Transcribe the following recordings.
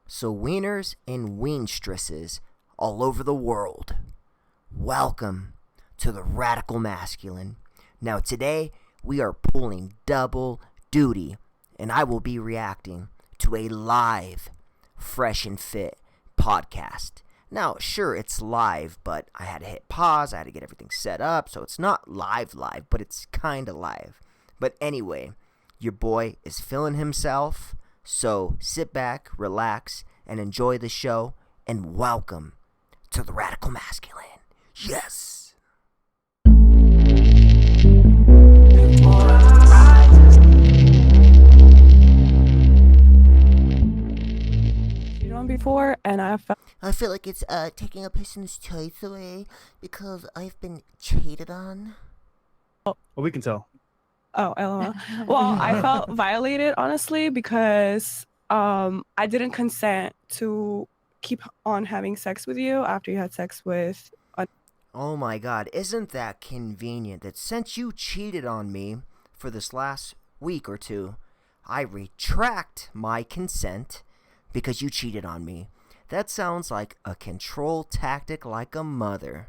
So wieners and weenstresses all over the world, welcome to the Radical Masculine. Now today we are pulling double duty, and I will be reacting to a live, fresh and fit podcast. Now, sure, it's live, but I had to hit pause, I had to get everything set up, so it's not live, but it's kind of live. But anyway, your boy is feeling himself, so sit back, relax, and enjoy the show, and welcome to the Radical Masculine. Yes! Before, and I feel like it's taking a person's choice away because I've been cheated on. Well, we can tell. Oh, LOL. Well, I felt violated, honestly, because I didn't consent to keep on having sex with you after you had sex with. Oh my god, isn't that convenient that since you cheated on me for this last week or two, I retract my consent because you cheated on me. That sounds like a control tactic like a mother.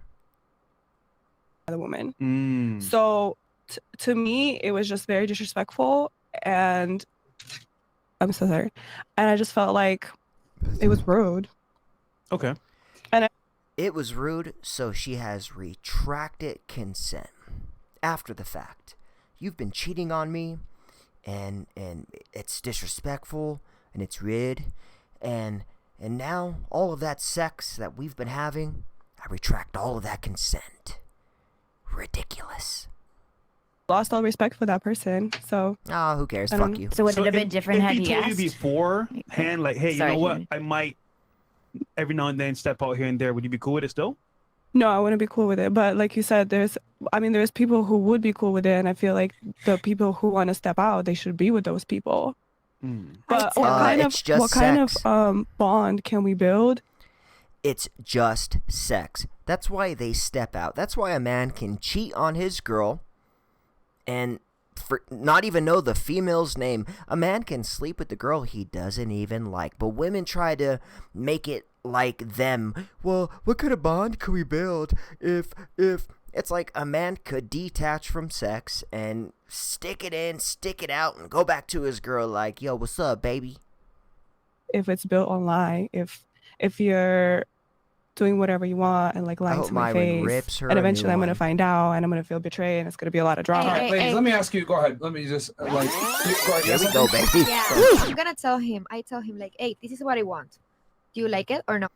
The woman. So to me, it was just very disrespectful, and I'm so sorry. And I just felt like it was rude. Okay. And it was rude, so she has retracted consent after the fact. You've been cheating on me, and it's disrespectful, and it's rude. And now, all of that sex that we've been having, I retract all of that consent. Ridiculous. Lost all respect for that person, so... Oh, who cares? Fuck you. So would it have been different had he he told asked? you beforehand, like, hey, Sorry, you know what? Jimmy. I might every now and then step out here and there. Would you be cool with it still? No, I wouldn't be cool with it. But like you said, there's people who would be cool with it, and I feel like the people who want to step out, they should be with those people. But what kind of bond can we build? It's just sex. That's why they step out. That's why a man can cheat on his girl and not even know the female's name. A man can sleep with the girl he doesn't even like. But women try to make it like them. Well, what kind of bond can we build if it's like a man could detach from sex and stick it in, stick it out, and go back to his girl like, yo, what's up, baby? If it's built on lie, if you're doing whatever you want and like lying to my face, and eventually I'm gonna find out and I'm gonna feel betrayed and it's gonna be a lot of drama. All right, ladies, let me ask you. Go ahead. Let me just like. Here we go, baby. Yeah, I'm gonna tell him. I tell him like, hey, this is what I want. Do you like it or no?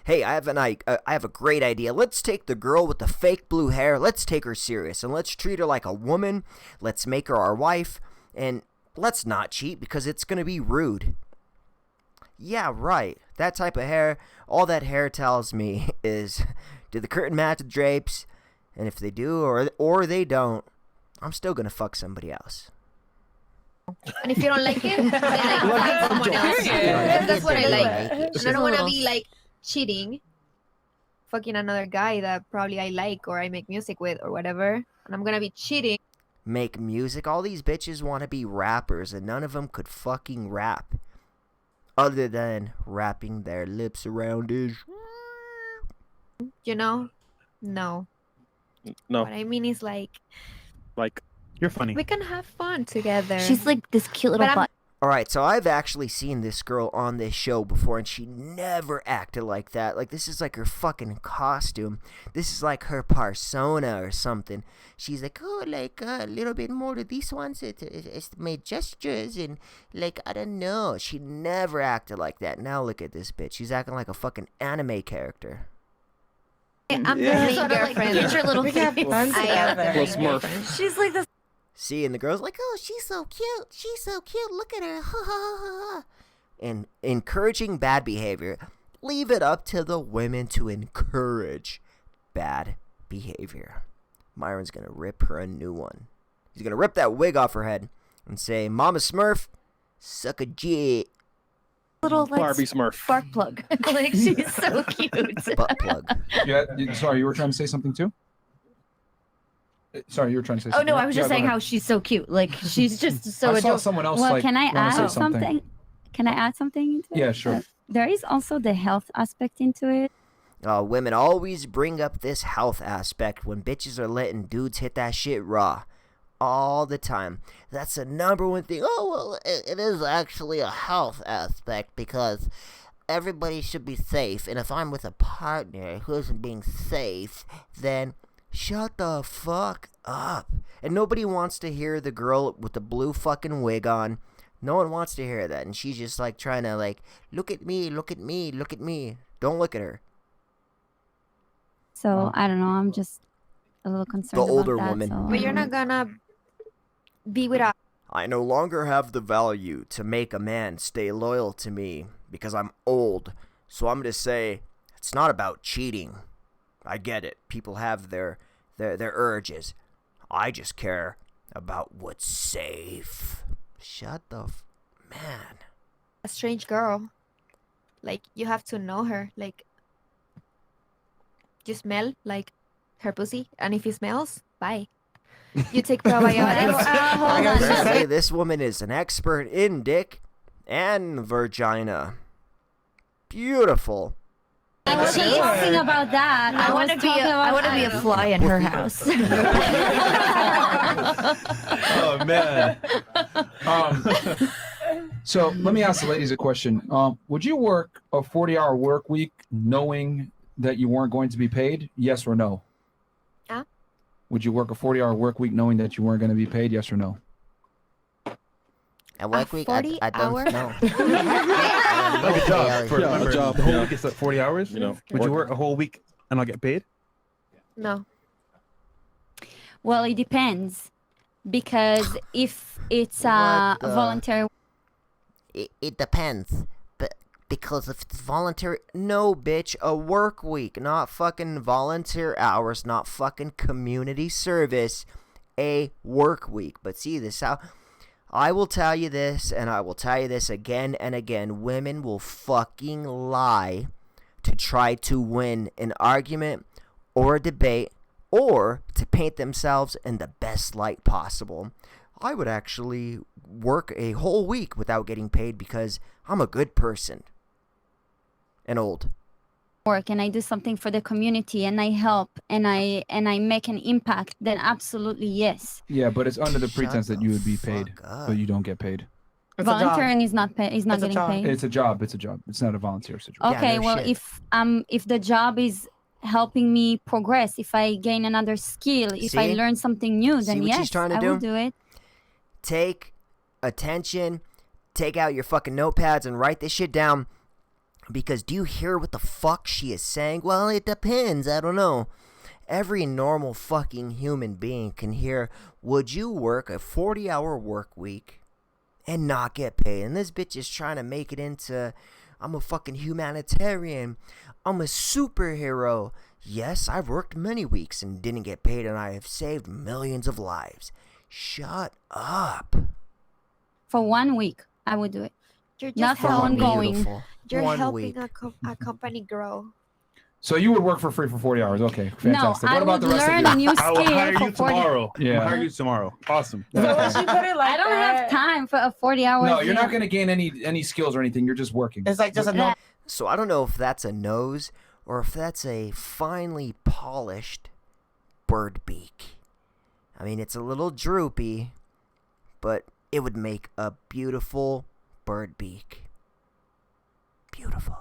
Hey, I have a great idea. Let's take the girl with the fake blue hair. Let's take her serious and let's treat her like a woman. Let's make her our wife, and let's not cheat because it's gonna be rude. Yeah, right. That type of hair, all that hair tells me is, did the curtain match the drapes? And if they do or they don't, I'm still gonna fuck somebody else. And if you don't like it, then like find someone else. Because that's what I like. And I don't want to be like cheating, fucking another guy that probably I like or I make music with or whatever. And I'm gonna be cheating. Make music? All these bitches want to be rappers, and none of them could fucking rap. Other than wrapping their lips around his... You know? No. What I mean is like... You're funny. We can have fun together. She's like this cute little butt. Alright, so I've actually seen this girl on this show before, and she never acted like that. Like, this is like her fucking costume. This is like her persona or something. She's like, oh, like, a little bit more to these ones. It's made gestures, and, like, I don't know. She never acted like that. Now look at this bitch. She's acting like a fucking anime character. I'm the main girlfriend. Get your little face. I am the main girlfriend. She's like this. See, and the girl's like, oh, she's so cute. She's so cute. Look at her. Ha, ha, ha, ha. And encouraging bad behavior. Leave it up to the women to encourage bad behavior. Myron's going to rip her a new one. He's going to rip that wig off her head and say, Mama Smurf, suck a G. Little like Barbie Smurf. spark plug. Like she's so cute. Butt plug. Yeah. Sorry, you were trying to say something too. Sorry, you were trying to say Oh something. no, I was just saying how she's so cute. Like she's just so I saw adorable. someone else. Well, like, can I wanna say add something? Can I add something into it? Yeah, sure. There is also the health aspect into it. Women always bring up this health aspect when bitches are letting dudes hit that shit raw. All the time. That's the number one thing. Oh, well, it is actually a health aspect because everybody should be safe. And if I'm with a partner who isn't being safe, then shut the fuck up. And nobody wants to hear the girl with the blue fucking wig on. No one wants to hear that. And she's just like trying to like, look at me, look at me, look at me. Don't look at her. So I don't know. I'm just a little concerned. The older about that, woman. So But you're not gonna be with a. I no longer have the value to make a man stay loyal to me because I'm old. So I'm going to say it's not about cheating. I get it. People have their urges. I just care about what's safe. Shut the man. A strange girl. Like, you have to know her. Like, you smell like her pussy, and if it smells, bye. You take probiotics. Hold on. Apparently, this woman is an expert in dick and vagina. Beautiful. I wasn't talking about that. I want to be a fly in her house. Oh man. So let me ask the ladies a question. Would you work a 40-hour work week knowing that you weren't going to be paid? Yes or no? Yeah. Would you work a 40-hour work week knowing that you weren't going to be paid? Yes or no? A work week? I don't hour? know. Like a job. For, Yeah, remember, a job, the whole yeah. week is like 40 hours. You know, Would you work a whole week and not get paid? No. Well, it depends. Because if it's What the- voluntary, It depends. But because if it's voluntary, no, bitch, a work week, not fucking volunteer hours, not fucking community service, a work week. But see this how I will tell you this, and I will tell you this again and again. Women will fucking lie to try to win an argument or a debate or to paint themselves in the best light possible. I would actually work a whole week without getting paid because I'm a good person and old. work and I do something for the community and I help and I make an impact, then absolutely yes. Yeah, but it's under the Shut pretense that the you would be paid, fuck up. but you don't get paid. It's a job. Volunteering is not paid. Is not It's a getting job. paid. It's a job. It's a job. It's not a volunteer situation. Yeah, Okay, no well, shit. if the job is helping me progress, if I gain another skill, if I See? learn something new, See then what she's yes, trying to I do? will do it. Take attention, take out your fucking notepads and write this shit down. Because do you hear what the fuck she is saying? Well, it depends. I don't know. Every normal fucking human being can hear, would you work a 40-hour work week and not get paid? And this bitch is trying to make it into, I'm a fucking humanitarian. I'm a superhero. Yes, I've worked many weeks and didn't get paid, and I have saved millions of lives. Shut up. For 1 week, I would do it. You're just Not for helping, ongoing. Beautiful. you're 1 helping week. a company grow. So you would work for free for 40 hours. Okay, fantastic. No, what I about would the rest learn of a you? new I will hire skill you for 40. tomorrow. Yeah. I'll hire you tomorrow. Awesome. So when she put it like I don't have time for a 40 hours. No, you're not going to gain any skills or anything. You're just working. It's like just a no. So I don't know if that's a nose or if that's a finely polished bird beak. I mean, it's a little droopy, but it would make a beautiful bird beak. Beautiful.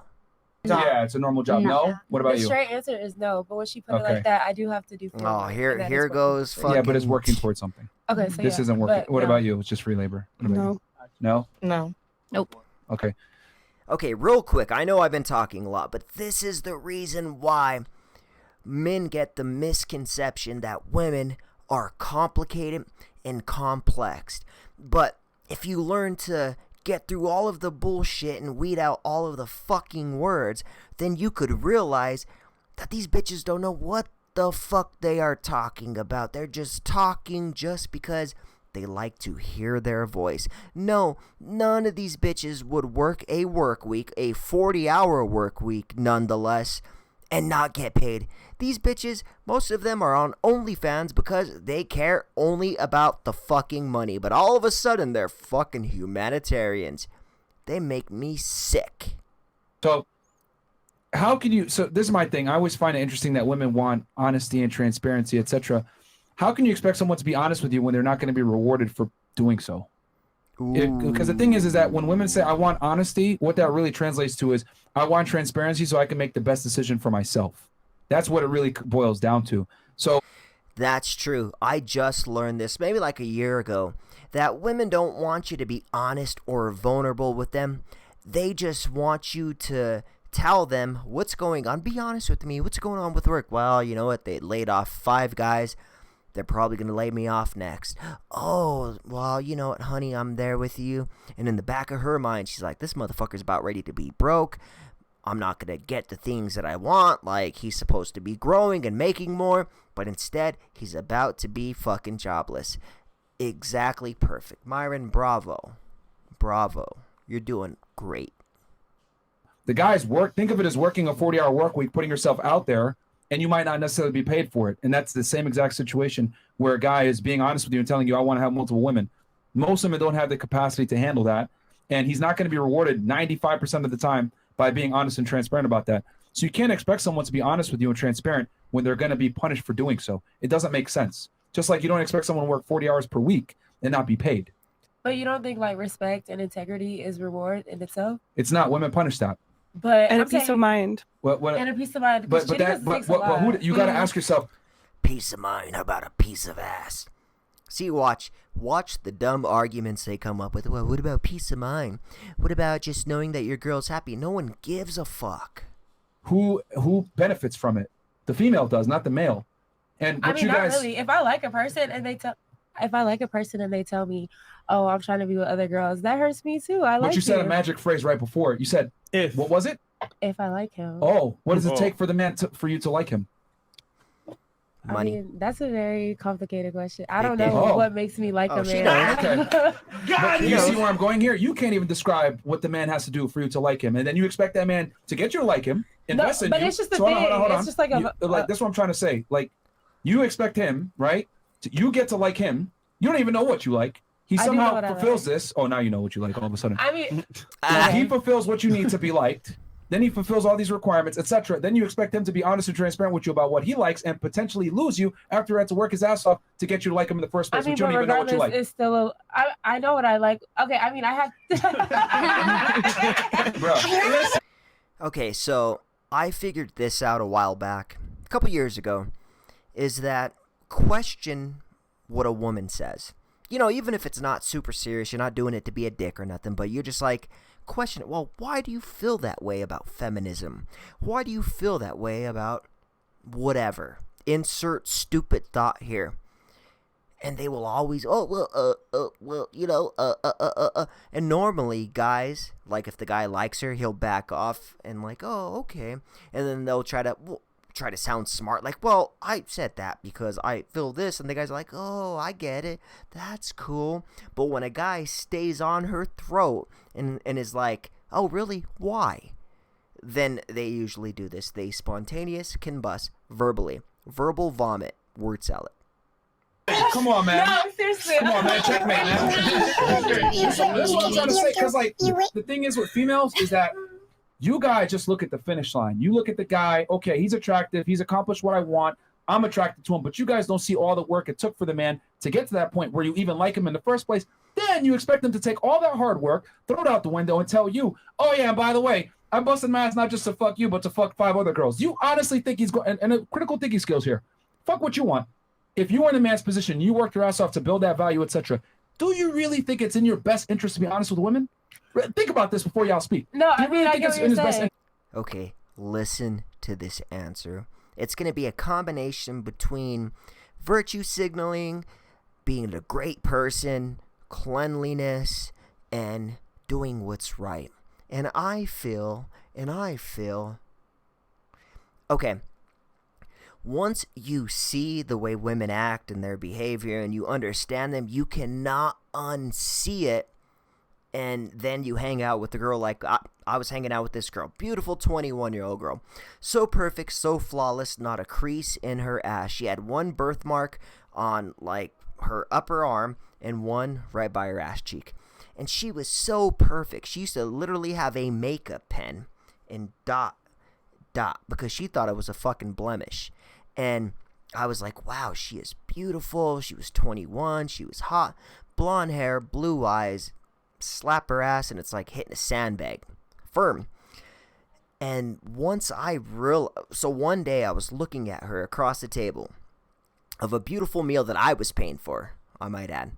Yeah, it's a normal job. No. No? What about The you? straight answer is no, but when she put it Okay. like that, I do have to do. Oh, 40 and here that is here working goes for fucking. Yeah, but it's working towards something. free. Okay, so This yeah, isn't working. but What no. about you? It's just free labor. What about you? No, No? no. Okay. Okay, real quick. I know I've been talking a lot, but this is the reason why men get the misconception that women are complicated and complex. But if you learn to get through all of the bullshit and weed out all of the fucking words, then you could realize that these bitches don't know what the fuck they are talking about. They're just talking just because they like to hear their voice. No, none of these bitches would work a work week, a 40-hour work week nonetheless, and not get paid. These bitches, most of them are on OnlyFans because they care only about the fucking money. But all of a sudden, they're fucking humanitarians. They make me sick. So how can you, so this is my thing. I always find it interesting that women want honesty and transparency, etc. How can you expect someone to be honest with you when they're not going to be rewarded for doing so? Because the thing is that when women say, I want honesty, what that really translates to is, I want transparency so I can make the best decision for myself. That's what it really boils down to. So that's true. I just learned this maybe like a year ago, that women don't want you to be honest or vulnerable with them. They just want you to tell them what's going on. Be honest with me. What's going on with work? Well, you know what? They laid off 5 guys. They're probably going to lay me off next. Oh, well, you know what, honey? I'm there with you. And in the back of her mind, she's like, this motherfucker's about ready to be broke. I'm not going to get the things that I want. Like, he's supposed to be growing and making more. But instead, he's about to be fucking jobless. Exactly perfect. Myron, bravo. Bravo. You're doing great. The guy's work, think of it as working a 40-hour work week, putting yourself out there, and you might not necessarily be paid for it. And that's the same exact situation where a guy is being honest with you and telling you, I want to have multiple women. Most women don't have the capacity to handle that. And he's not going to be rewarded 95% of the time by being honest and transparent about that. So you can't expect someone to be honest with you and transparent when they're going to be punished for doing so. It doesn't make sense. Just like you don't expect someone to work 40 hours per week and not be paid. But you don't think like respect and integrity is reward in itself? It's not. Women punish that. But and a peace of mind. What? And a peace of mind. But who? You got to ask yourself. Peace of mind. How about a piece of ass? See, watch the dumb arguments they come up with. Well, what about peace of mind? What about just knowing that your girl's happy? No one gives a fuck. Who benefits from it? The female does, not the male. And I mean, not really. If I like a person and they tell me, oh, I'm trying to be with other girls, that hurts me too. But you said a magic phrase right before. You said, if. What was it? If I like him. Oh, what does it take for the man for you to like him? Money. I mean, that's a very complicated question. I don't know what makes me like a man. Okay. But you see where I'm going here? You can't even describe what the man has to do for you to like him. And then you expect that man to get you to like him, invest in you. But it's just the thing. Hold on. It's just like that's what I'm trying to say. Like, you expect him, right? You get to like him. You don't even know what you like. He somehow fulfills this. Oh, now you know what you like all of a sudden. I mean, he fulfills what you need to be liked. Then he fulfills all these requirements, etc. Then you expect him to be honest and transparent with you about what he likes and potentially lose you after he had to work his ass off to get you to like him in the first place. I mean, but you don't even know what you like. It's still I know what I like. Okay, I mean, I have Bro. Okay, so I figured this out a while back, a couple years ago, is that question what a woman says. You know, even if it's not super serious, you're not doing it to be a dick or nothing, but you're just like, question it. Well, why do you feel that way about feminism? Why do you feel that way about whatever? Insert stupid thought here. And they will always, and normally guys, like if the guy likes her, he'll back off and like, oh, okay. And then they'll try to sound smart, like, well, I said that because I feel this, and the guy's like, oh, I get it, that's cool. But when a guy stays on her throat and is like, oh, really, why? Then they usually do this. They spontaneous combust verbally. Verbal vomit. Word salad. Come on, man. No, seriously. Come on, man. Checkmate, man. That's what I'm trying to say, because like the thing is with females is that you guys just look at the finish line. You look at the guy, okay, he's attractive, he's accomplished what I want, I'm attracted to him, but you guys don't see all the work it took for the man to get to that point where you even like him in the first place. Then you expect him to take all that hard work, throw it out the window, and tell you, oh yeah, and by the way, I busted my ass not just to fuck you, but to fuck 5 other girls. You honestly think he's going, and the critical thinking skills here, fuck what you want. If you were in a man's position, you worked your ass off to build that value, etc., do you really think it's in your best interest to be honest with women? Think about this before y'all speak. No, I mean, I get what you're saying. Okay, listen to this answer. It's going to be a combination between virtue signaling, being a great person, cleanliness, and doing what's right. And I feel, okay, once you see the way women act and their behavior and you understand them, you cannot unsee it. And then you hang out with the girl like I was hanging out with this girl. Beautiful 21-year-old girl. So perfect, so flawless, not a crease in her ass. She had one birthmark on like her upper arm and one right by her ass cheek. And she was so perfect. She used to literally have a makeup pen and dot because she thought it was a fucking blemish. And I was like, wow, she is beautiful. She was 21. She was hot. Blonde hair, blue eyes, slap her ass, and it's like hitting a sandbag. Firm. And once so one day I was looking at her across the table of a beautiful meal that I was paying for, I might add.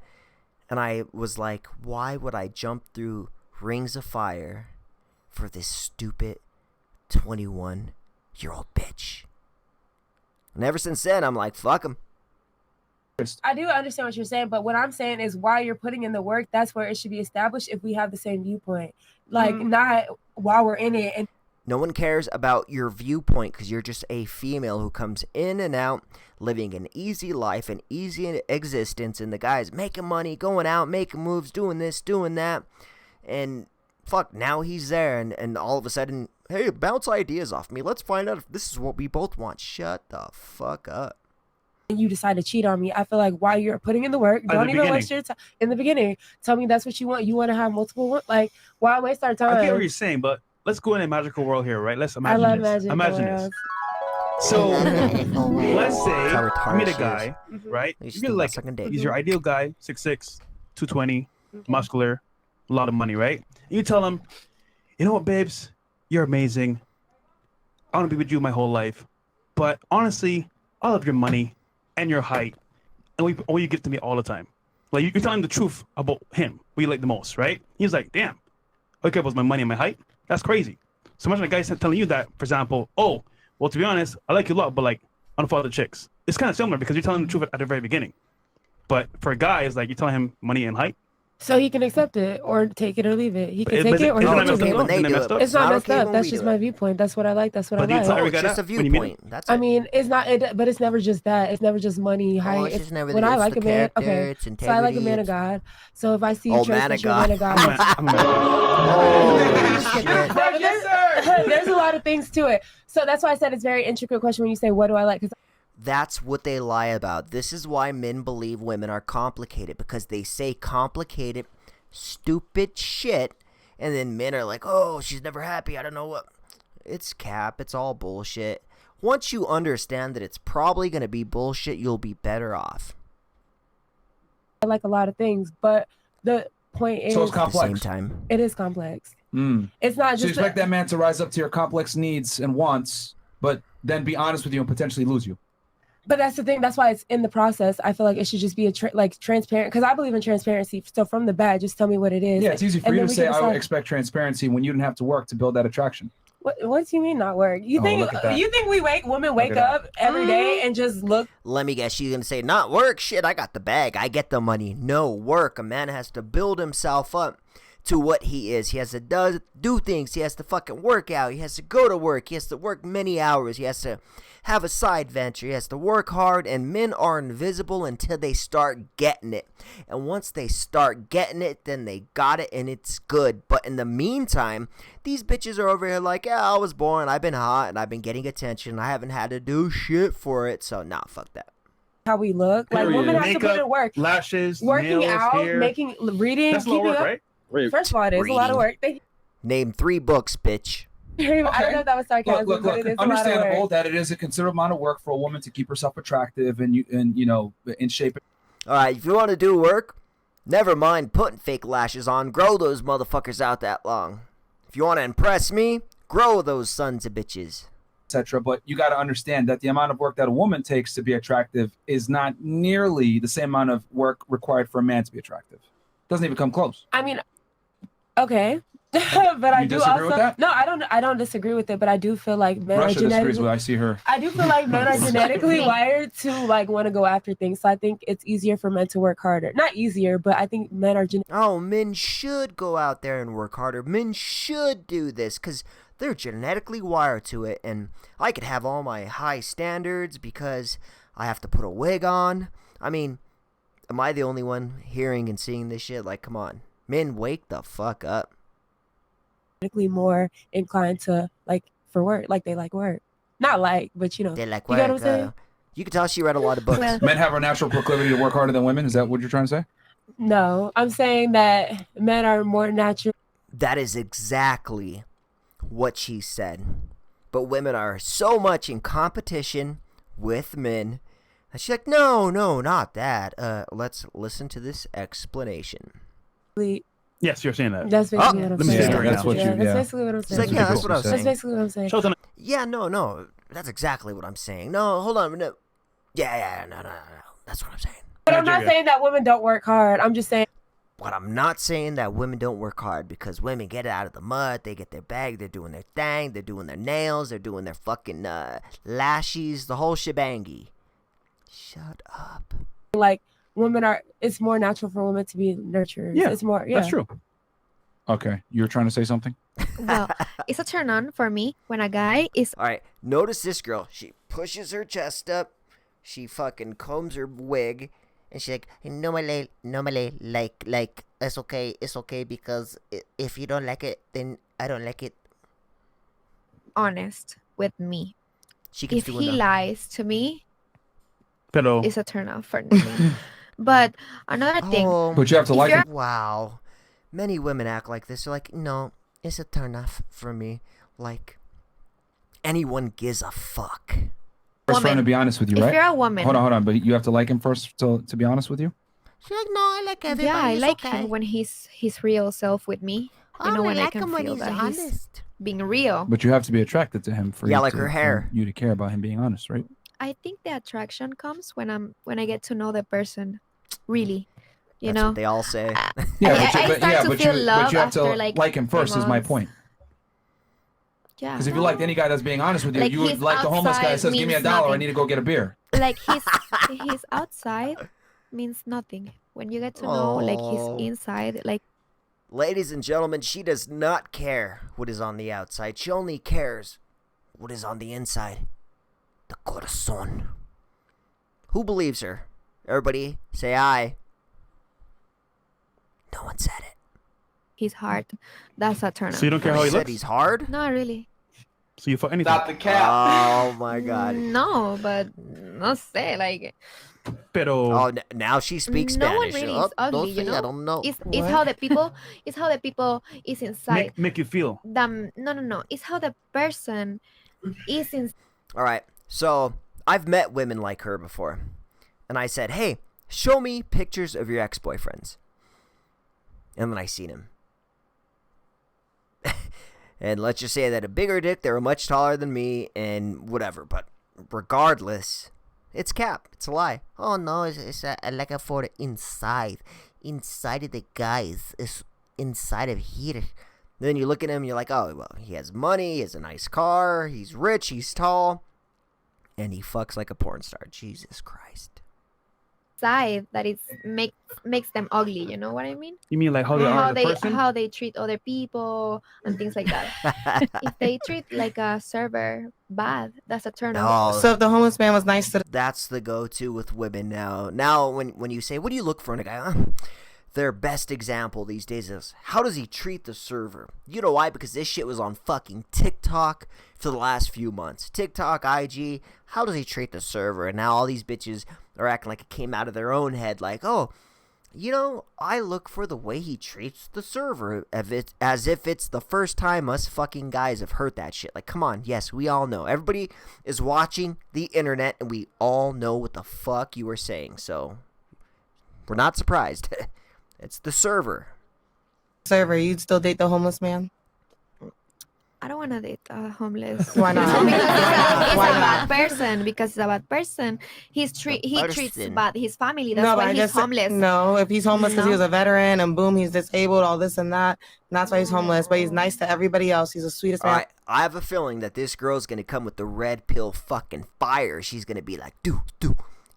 And I was like, why would I jump through rings of fire for this stupid 21-year-old bitch? And ever since then, I'm like, fuck him. I do understand what you're saying, but what I'm saying is while you're putting in the work, that's where it should be established if we have the same viewpoint. Like, not while we're in it. And no one cares about your viewpoint because you're just a female who comes in and out, living an easy life, an easy existence, and the guy's making money, going out, making moves, doing this, doing that, and fuck, now he's there, and all of a sudden, hey, bounce ideas off me. Let's find out if this is what we both want. Shut the fuck up. You decide to cheat on me. I feel like while you're putting in the work, don't even waste your time. In the beginning, tell me that's what you want. You want to have multiple, like, why waste our time? I get what you're saying, but let's go in a magical world here, right? Let's imagine this. Imagine this. So let's say you meet a guy, right? You really like him. He's your ideal guy, 6'6", 220, muscular, a lot of money, right? And you tell him, you know what, babes, you're amazing. I want to be with you my whole life, but honestly, I love your money and your height, and what you give to me all the time. Like you're telling him the truth about him, what you like the most, right? He's like, damn, all you care about is my money and my height. That's crazy. So imagine a guy telling you that, for example, oh, well, to be honest, I like you a lot, but like, I don't follow the chicks. It's kind of similar because you're telling the truth at the very beginning. But for a guy, it's like you're telling him money and height. So he can accept it or take it or leave it. He can take it or he can leave it. It's not messed up. That's just my viewpoint. That's what I like. That's what I like. It's just a viewpoint. That's it. I mean, it's not. But it's never just that. It's never just money, height. It's never when I like a man, okay. So I like a man of God. So if I see you man of God, there's a lot of things to it. So that's why I said it's a very intricate question when you say, what do I like? Because that's what they lie about. This is why men believe women are complicated, because they say complicated, stupid shit, and then men are like, oh, she's never happy, I don't know what. It's cap. It's all bullshit. Once you understand that it's probably going to be bullshit, you'll be better off. I like a lot of things, but the point is, so it's complex. At the same time, it is complex. It's not just. So you expect that man to rise up to your complex needs and wants, but then be honest with you and potentially lose you. But that's the thing. That's why it's in the process. I feel like it should just be transparent, because I believe in transparency. So from the bat, just tell me what it is. Yeah, it's easy for you to say I would expect transparency when you didn't have to work to build that attraction. What do you mean not work? You think women wake up every day and just look? Let me guess, she's gonna say not work. Shit, I got the bag. I get the money. No work. A man has to build himself up to what he is. He has to do things. He has to fucking work out. He has to go to work. He has to work many hours. He has to have a side venture. He has to work hard, and men are invisible until they start getting it. And once they start getting it, then they got it, and it's good. But in the meantime, these bitches are over here like, yeah, I was born, I've been hot, and I've been getting attention. I haven't had to do shit for it, so nah, fuck that. How we look. Like, women have to put in work. Lashes, working nails, out, hair. reading, that's keeping work, up. Right? First of all, it is a lot of work. Name 3 books, bitch. I don't know if that was sarcasm, but it is understandable that it is a considerable amount of work for a woman to keep herself attractive and in shape. All right, if you want to do work, never mind putting fake lashes on. Grow those motherfuckers out that long. If you want to impress me, grow those sons of bitches. Etc. But you got to understand that the amount of work that a woman takes to be attractive is not nearly the same amount of work required for a man to be attractive. Doesn't even come close. I mean, okay. But I do also no, I don't disagree with it, but I do feel like men Russia are disagrees with. I see her. I do feel like men are genetically wired to like want to go after things. So I think it's easier for men to work harder. Not easier, but I think men are men should go out there and work harder. Men should do this because they're genetically wired to it. And I could have all my high standards because I have to put a wig on. I mean, am I the only one hearing and seeing this shit? Like, come on. Men, wake the fuck up. More inclined to like for work, like they like work, not like, but you know, they like work. You know what I'm saying? You can tell she read a lot of books. Men have a natural proclivity to work harder than women. Is that what you're trying to say? No, I'm saying that men are more natural. That is exactly what she said. But women are so much in competition with men. And she's like, no, not that. Let's listen to this explanation. Yes, you're saying that. That's basically what I'm saying. That's what you. That's basically what I'm saying. Like, yeah, that's what I was saying. That's basically what I'm saying. Yeah, no, that's exactly what I'm saying. No, hold on, no. Yeah, no. That's what I'm saying. But I'm not saying that women don't work hard. I'm just saying. But I'm not saying that women don't work hard, because women get out of the mud, they get their bag, they're doing their thing, they're doing their nails, they're doing their fucking lashes, the whole shebangy. Shut up. Like, women are, it's more natural for women to be nurturers. Yeah, it's more, that's true. Okay, you're trying to say something? Well, it's a turn on for me when a guy is. All right, notice this girl. She pushes her chest up, she fucking combs her wig, and she's like, normally, like, it's okay, because if you don't like it, then I don't like it. Honest with me. She if he lies to me, it's a turn off for me. But another thing. But you have to like it. Wow. Many women act like this. They're like, no, it's a turn off for me. Like, anyone gives a fuck. First friend to be honest with you, right? If you're a woman. Hold on. But you have to like him first to be honest with you? She's like, no, I like everybody. Yeah, I like okay. him when he's his real self with me. You know, when I can feel that he's being real. But you have to be attracted to him for her hair. For you to care about him being honest, right? I think the attraction comes when I get to know the person, really. You That's know, what they all say. But you have to like him first. Is my point. Yeah. Because if you liked any guy that's being honest with you, Like, you would like the homeless guy that says, "Give me $1, nothing. I need to go get a beer." Like his outside means nothing. When you get to know like his inside, like. Ladies and gentlemen, she does not care what is on the outside. She only cares what is on the inside. The corazón. Who believes her? Everybody say aye. No one said it. He's hard. That's a turn on. So you don't care how he looks? He's hard? Not really. So you fuck anything? Not the cap. Oh my god. No, but no sé, like. Pero. Oh, now she speaks Spanish. No one really is ugly, you know? I don't know. It's how the people is inside. Make you feel. No. It's how the person is inside. All right. So I've met women like her before, and I said, "Hey, show me pictures of your ex-boyfriends." And then I seen him. And let's just say that a bigger dick, they were much taller than me, and whatever. But regardless, it's cap. It's a lie. Oh no, it's like a for the inside of the guys. It's inside of here. Then you look at him, you're like, oh well, he has money, he has a nice car, he's rich, he's tall. And he fucks like a porn star. Jesus Christ. Side that it makes them ugly. You know what I mean? You mean like how they are as a person? How they treat other people and things like that. If they treat like a server bad, that's a turn off. So if the homeless man was nice to that's the go-to with women now. Now when you say, what do you look for in a guy? Their best example these days is, how does he treat the server? You know why? Because this shit was on fucking TikTok for the last few months. TikTok, IG, how does he treat the server? And now all these bitches are acting like it came out of their own head. Like, oh, you know, I look for the way he treats the server. As if it's the first time us fucking guys have heard that shit. Like, come on. Yes, we all know. Everybody is watching the internet, and we all know what the fuck you were saying. So, we're not surprised. It's the server. You'd still date the homeless man? I don't want to date a homeless. Why not? It's a bad person. Because it's a bad person. He treats bad his family. That's why he's homeless. No, if he's homeless because he was a veteran and boom, he's disabled, all this and that. And that's why he's homeless. But he's nice to everybody else. He's the sweetest man. All right, I have a feeling that this girl's going to come with the red pill fucking fire. She's going to be like,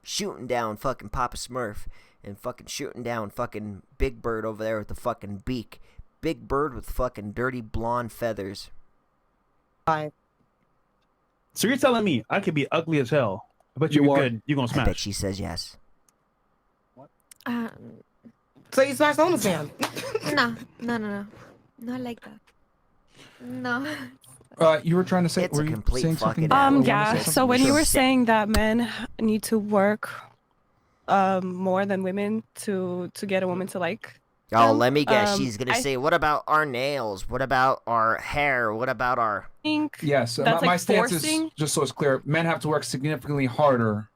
shooting down fucking Papa Smurf. And fucking shooting down fucking Big Bird over there with the fucking beak. Big Bird with fucking dirty blonde feathers. So you're telling me I could be ugly as hell, but you're good. You're gonna smash. I bet she says yes. What? So you smashed the homeless man? No. Not like that. No. You were trying to say it's a complete fucking yeah. So when you were saying that men need to work more than women to get a woman to like Oh, them. let me guess. She's gonna say, "What about our nails? What about our hair? What about our?" Yes, that's my like stance forcing. is, just so it's clear, men have to work significantly harder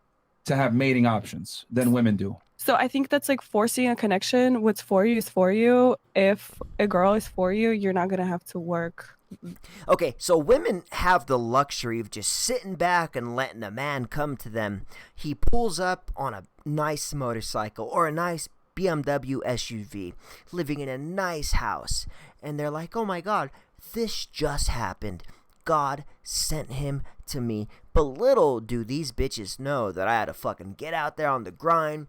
to have mating options than women do. So I think that's like forcing a connection. What's for you is for you. If a girl is for you, you're not gonna have to work. Okay, so women have the luxury of just sitting back and letting a man come to them. He pulls up on a nice motorcycle or a nice BMW SUV, living in a nice house, and they're like, "Oh my God, this just happened. God sent him to me." But little do these bitches know that I had to fucking get out there on the grind,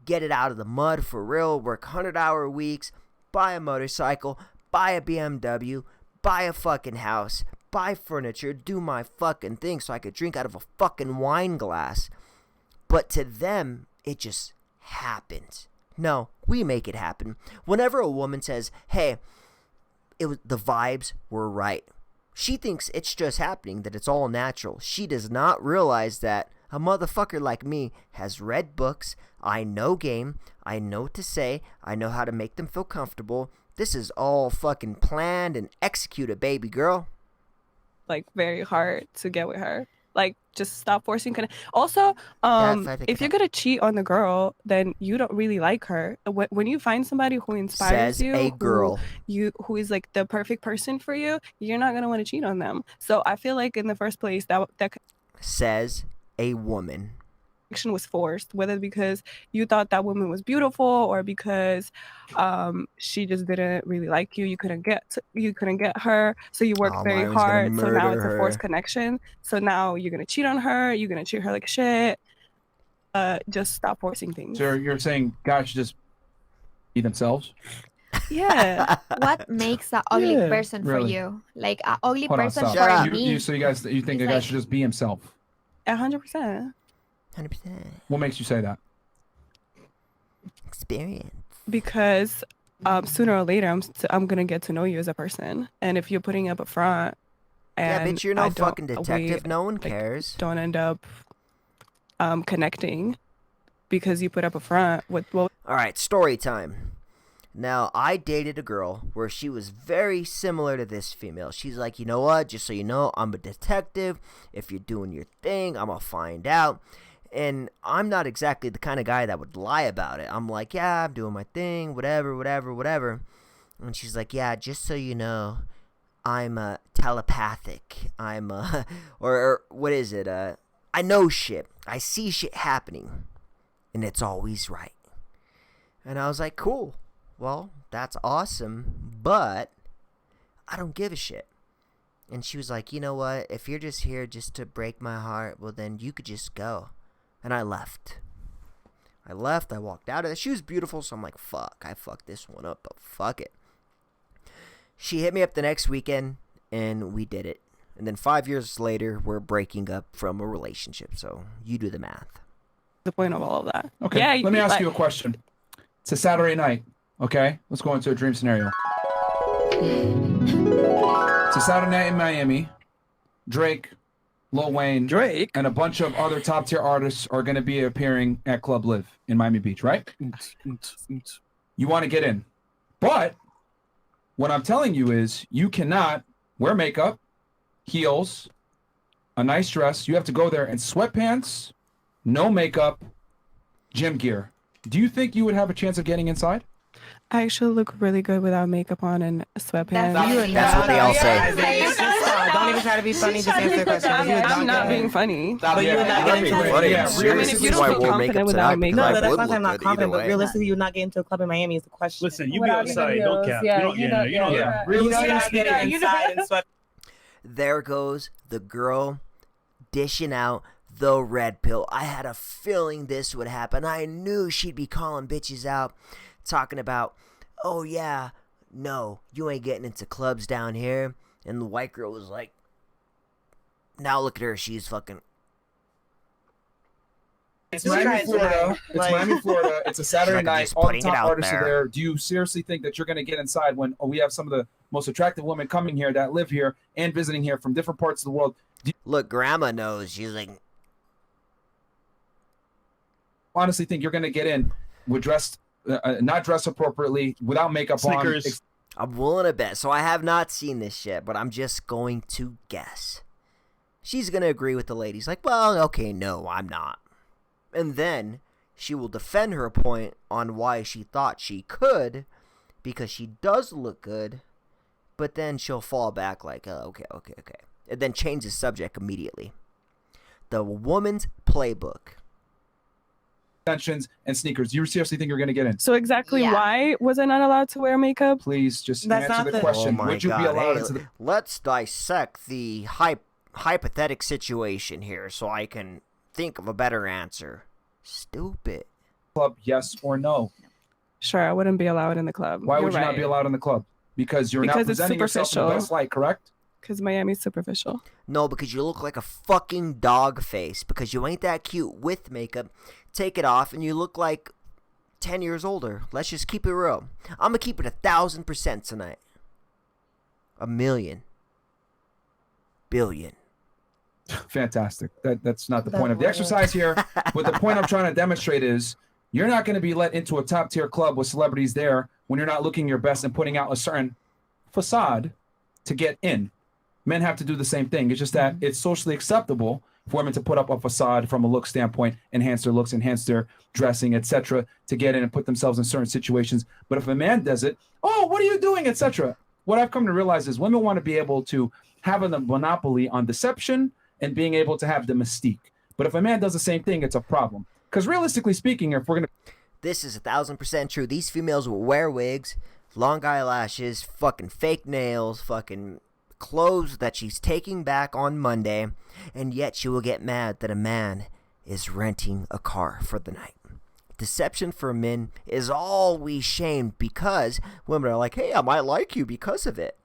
get it out of the mud for real, work 100-hour weeks, buy a motorcycle, buy a BMW, buy a fucking house, buy furniture, do my fucking thing so I could drink out of a fucking wine glass. But to them, it just happens. No, we make it happen. Whenever a woman says, "Hey, the vibes were right," she thinks it's just happening, that it's all natural. She does not realize that a motherfucker like me has read books. I know game. I know what to say. I know how to make them feel comfortable. This is all fucking planned and executed, baby girl. Like very hard to get with her. Like just stop forcing. Also, if you're gonna cheat on the girl, then you don't really like her. When you find somebody who inspires you, a girl, who is like the perfect person for you, you're not gonna want to cheat on them. So I feel like in the first place that says a woman. Was forced, whether because you thought that woman was beautiful or because she just didn't really like you. You couldn't get her, so you worked very hard. So now it's a forced connection. So now you're gonna cheat on her. You're gonna treat her like shit. Just stop forcing things. So you're saying guys should just be themselves? Yeah. What makes an ugly person for you? Like an ugly person for me. So you think a guy should just be himself? 100%. 100%. What makes you say that? Experience. Because sooner or later, I'm gonna get to know you as a person, and if you're putting up a front, and bitch, you're no fucking detective. No one cares. Don't end up connecting because you put up a front with. Well, all right, story time. Now, I dated a girl where she was very similar to this female. She's like, "You know what? Just so you know, I'm a detective. If you're doing your thing, I'm gonna find out." And I'm not exactly the kind of guy that would lie about it. I'm like, "Yeah, I'm doing my thing, whatever." And she's like, "Yeah, just so you know, I'm telepathic. I'm or what is it? I know shit. I see shit happening, and it's always right." And I was like, "Cool. Well, that's awesome, but I don't give a shit." And she was like, "You know what? If you're just here just to break my heart, well, then you could just go." And I left. I walked out of it. She was beautiful, so I'm like, fuck, I fucked this one up, but fuck it. She hit me up the next weekend, and we did it. And then 5 years later, we're breaking up from a relationship, so you do the math. The point of all of that. Okay, yeah, let me ask you a question. It's a Saturday night, okay? Let's go into a dream scenario. It's a Saturday night in Miami. Drake, Lil Wayne, and a bunch of other top tier artists are going to be appearing at Club Live in Miami Beach, right? You want to get in. But what I'm telling you is you cannot wear makeup, heels, a nice dress. You have to go there in sweatpants, no makeup, gym gear. Do you think you would have a chance of getting inside? I actually look really good without makeup on and sweatpants. That's what they all say. Don't even try to be funny. Just answer the question. I'm not being funny. But you would not get into it. I mean, if you don't feel confident without makeup. No, that's not that I'm not confident, but realistically, you would not get into a club in Miami is the question. Listen, you be outside, don't cap. You don't. Realistically, getting inside and sweat. There goes the girl dishing out the red pill. I had a feeling this would happen. I knew she'd be calling bitches out, talking about, "Oh yeah, no, you ain't getting into clubs down here." And the white girl was like, "Now look at her, she's fucking." It's Miami, Florida. Miami, Florida. It's a Saturday night. All the top artists are there. Do you seriously think that you're going to get inside when we have some of the most attractive women coming here that live here and visiting here from different parts of the world? Look, grandma knows. She's like, honestly think you're gonna get in with dressed, not dressed appropriately, without makeup Sneakers. on? I'm willing to bet. So I have not seen this yet, but I'm just going to guess. She's going to agree with the ladies. Like, well, okay, no, I'm not. And then she will defend her point on why she thought she could, because she does look good, but then she'll fall back like, oh, okay. And then change the subject immediately. The woman's playbook. Extensions and sneakers. You seriously think you're going to get in? So exactly why was I not allowed to wear makeup? Please just answer the question. Oh Would you be allowed into the... Let's dissect the hypothetic situation here so I can think of a better answer. Stupid. Club, yes or no? Sure, I wouldn't be allowed in the club. Why would you not be allowed in the club? Because you're not presenting yourself in the best light, correct? Because Miami's superficial. No, because you look like a fucking dog face. Because you ain't that cute with makeup. Take it off and you look like 10 years older. Let's just keep it real. I'm going to keep it 1,000% tonight. 1,000,000. Billion. Fantastic. That's not the point of the exercise here. But the point I'm trying to demonstrate is you're not going to be let into a top tier club with celebrities there when you're not looking your best and putting out a certain facade to get in. Men have to do the same thing. It's just that it's socially acceptable for women to put up a facade from a look standpoint, enhance their looks, enhance their dressing, etc., to get in and put themselves in certain situations. But if a man does it, oh, what are you doing, etc. What I've come to realize is women want to be able to have a monopoly on deception and being able to have the mystique. But if a man does the same thing, it's a problem. Because realistically speaking, if we're going to... This is 1,000% true. These females will wear wigs, long eyelashes, fucking fake nails, fucking clothes that she's taking back on Monday, and yet she will get mad that a man is renting a car for the night. Deception for men is always shamed because women are like, hey, I might like you because of it.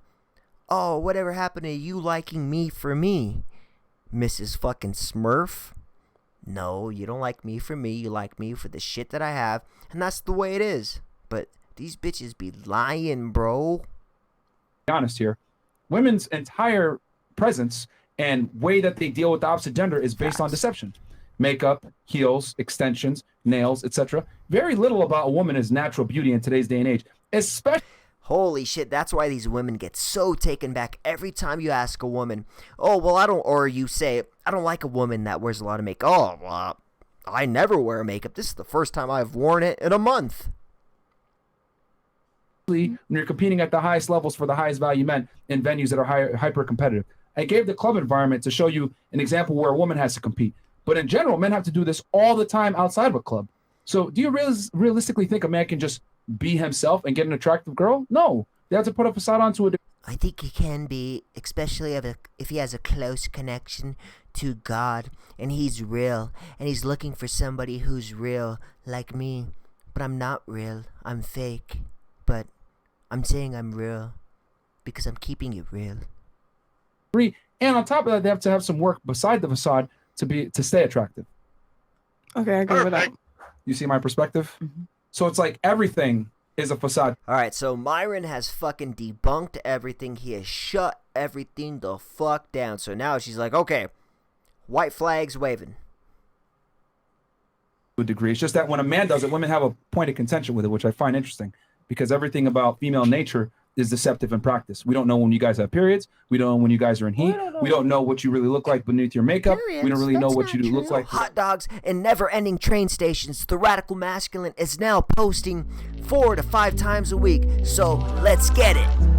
Oh, whatever happened to you liking me for me, Mrs. fucking Smurf? No, you don't like me for me. You like me for the shit that I have, and that's the way it is. But these bitches be lying, bro. Be honest here. Women's entire presence and way that they deal with the opposite gender is based on deception. Makeup, heels, extensions, nails, etc. Very little about a woman is natural beauty in today's day and age. Especially... Holy shit, that's why these women get so taken back every time you ask a woman, oh, well, or you say, I don't like a woman that wears a lot of makeup. Oh, well, I never wear makeup. This is the first time I've worn it in a month. When you're competing at the highest levels for the highest value men in venues that are hyper competitive. I gave the club environment to show you an example where a woman has to compete. But in general, men have to do this all the time outside of a club. So do you realistically think a man can just be himself and get an attractive girl? No. They have to put a facade onto it. I think he can be, especially if he has a close connection to God and he's real and he's looking for somebody who's real like me. But I'm not real. I'm fake. But I'm saying I'm real because I'm keeping it real. And on top of that, they have to have some work beside the facade to stay attractive. Okay, I agree with that. You see my perspective? Mm-hmm. So it's like everything is a facade. All right, so Myron has fucking debunked everything. He has shut everything the fuck down. So now she's like, okay, white flags waving. To a degree. It's just that when a man does it, women have a point of contention with it, which I find interesting. Because everything about female nature is deceptive in practice. We don't know when you guys have periods. We don't know when you guys are in heat. We don't know what you really look like beneath your makeup. Periods? We don't really know what you look like. Hot dogs and never-ending train stations. The Radical Masculine is now posting 4 to 5 times a week. So let's get it.